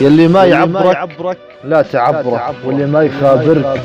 يلي ما يعبرك لا تعبره، واللي ما يخابرك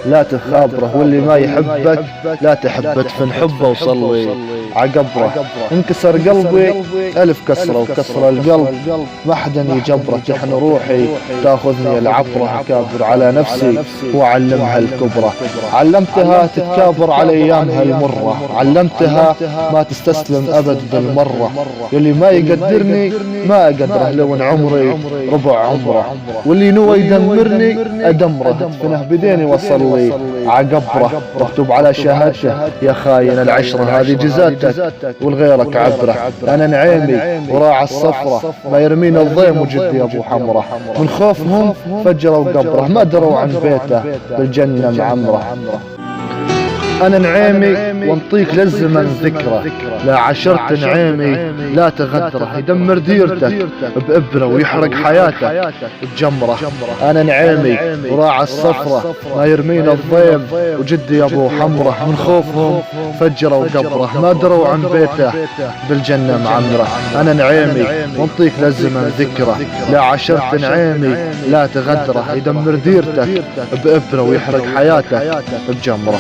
لا تخابره، واللي ما يحبك لا تحبه، تفن حبه وصلي عقبره. انكسر قلبي ألف كسرة، وكسر القلب ما حدا يجبره، تحن روحي تاخذني العبرة، أكابر على نفسي وأعلمها الكبرى. علمتها تتكابر على أيامها المرة، علمتها ما تستسلم أبد بالمرة. يلي ما يقدرني ما أقدره لو ان عمري ربع عمره، واللي نوى يدمرني أدمره، ادفنه بديني وصلي عقبره. واكتب على شهادته يا خاين العشرة، هذه جزاتك والغيرك عبره. أنا نعيمي وراعى الصفرة، ما يرمينا الضيم وجدي أبو حمرة. من خوفهم فجروا قبره، ما دروا عن بيته بالجنة معمره. أنا نعيمي وانطيك للزمن ذكرى، لا عشرت نعيمي لا تغدره، يدمر ديرتك بإبرة ويحرق حياتك بجمرة. أنا نعيمي وراعى الصفرة، ما يرمينا الضيم وجدي أبو حمرة. من خوفهم فجروا قبره، ما دروا عن بيته بالجنة معمرة. أنا نعيمي وانطيك للزمن ذكرى، لا عشرت نعيمي لا تغدره، يدمر ديرتك بإبرة ويحرق حياتك بجمرة.